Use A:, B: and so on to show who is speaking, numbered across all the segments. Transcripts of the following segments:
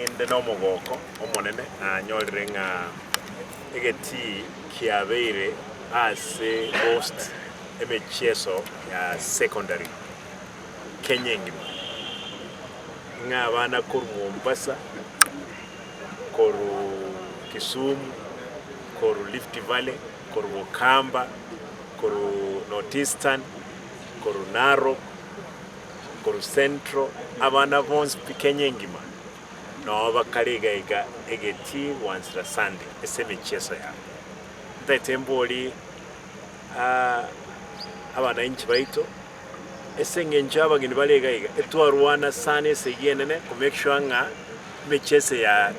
A: Inde n'omugoko omonene anyorire ng'a egeti kiabeire ase host emechieso ya secondary Kenya engima ng'a abana koru Mombasa, koru Kisumu, koru Rift Valley, koru Okamba, koru North Eastern, koru Narok, koru Central, abana bonsi Kenya engima no bakariga egeti wansira Sunday ese mechieso ya ntaitemboli abana inchi baito ese ngenja abagini balega etwarwana sana ese yenene ku make sure nga mechieso ya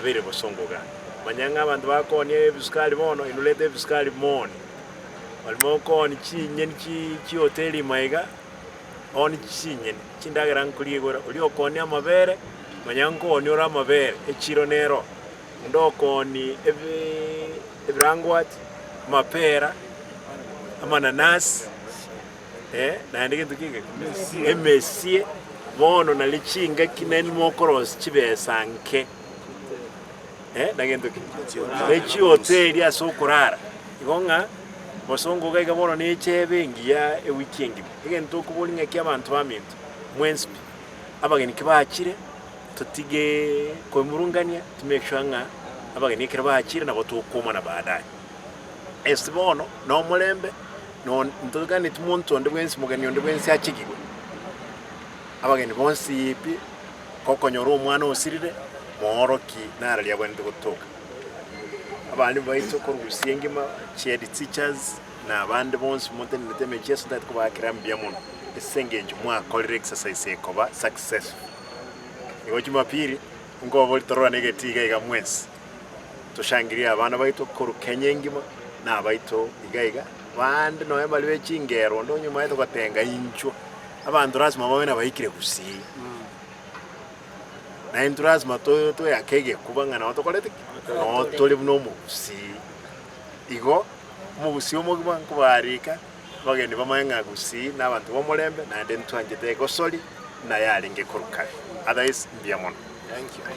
A: bere bosongoga manyanga abantu bakonie ebiskali mono inulete ebiskali mono walimo koni chinyen chi hoteli maiga on chinyen chindagera nkuligora uli okoni amabere manyango onyora amabere echiro nero ndokoni ebrangwat mapera amananasi na ndikintu kike emesie bono nalichinga kineni mokoros chibesanke nakintu kike echi hoteli asokurara igonga bosongo gaiga bono nechebe ngiya weekend ikintu kubolinga kyabantu bamintu mwenspi abageni kibachire tutige komurungania to make sure nga abageni kira bachire nabo tukuma na baadaye esibono no mulembe no ntugani tumuntu onde bwensi mugani onde bwensi achigirwe abageni bonsi ipi kokonyora omwana osirire moroki nara lya bwende gutoka abandi baito ko rusengima chiedi teachers na abandi bonsi monte neteme cheso that ko bakira mbya muno esengenje mwa color exercise ekoba successful iwo Jumapili ngobo litorwa negetiga iga mwezi tushangiria abana baito koru Kenya engima na baito igaiga bandi no emaliwe chingero ndo nyuma yeto gatenga incho abandu lazima babe nabayikire kusi na lazima to yakege kubanga na otokolete no tole buno musi igo mubusi omugima nkubarika bageni bamanga gusi n'abantu bomulembe na ndentwanje tego soli na yalinge korukale otherwise ndiamono. Thank you.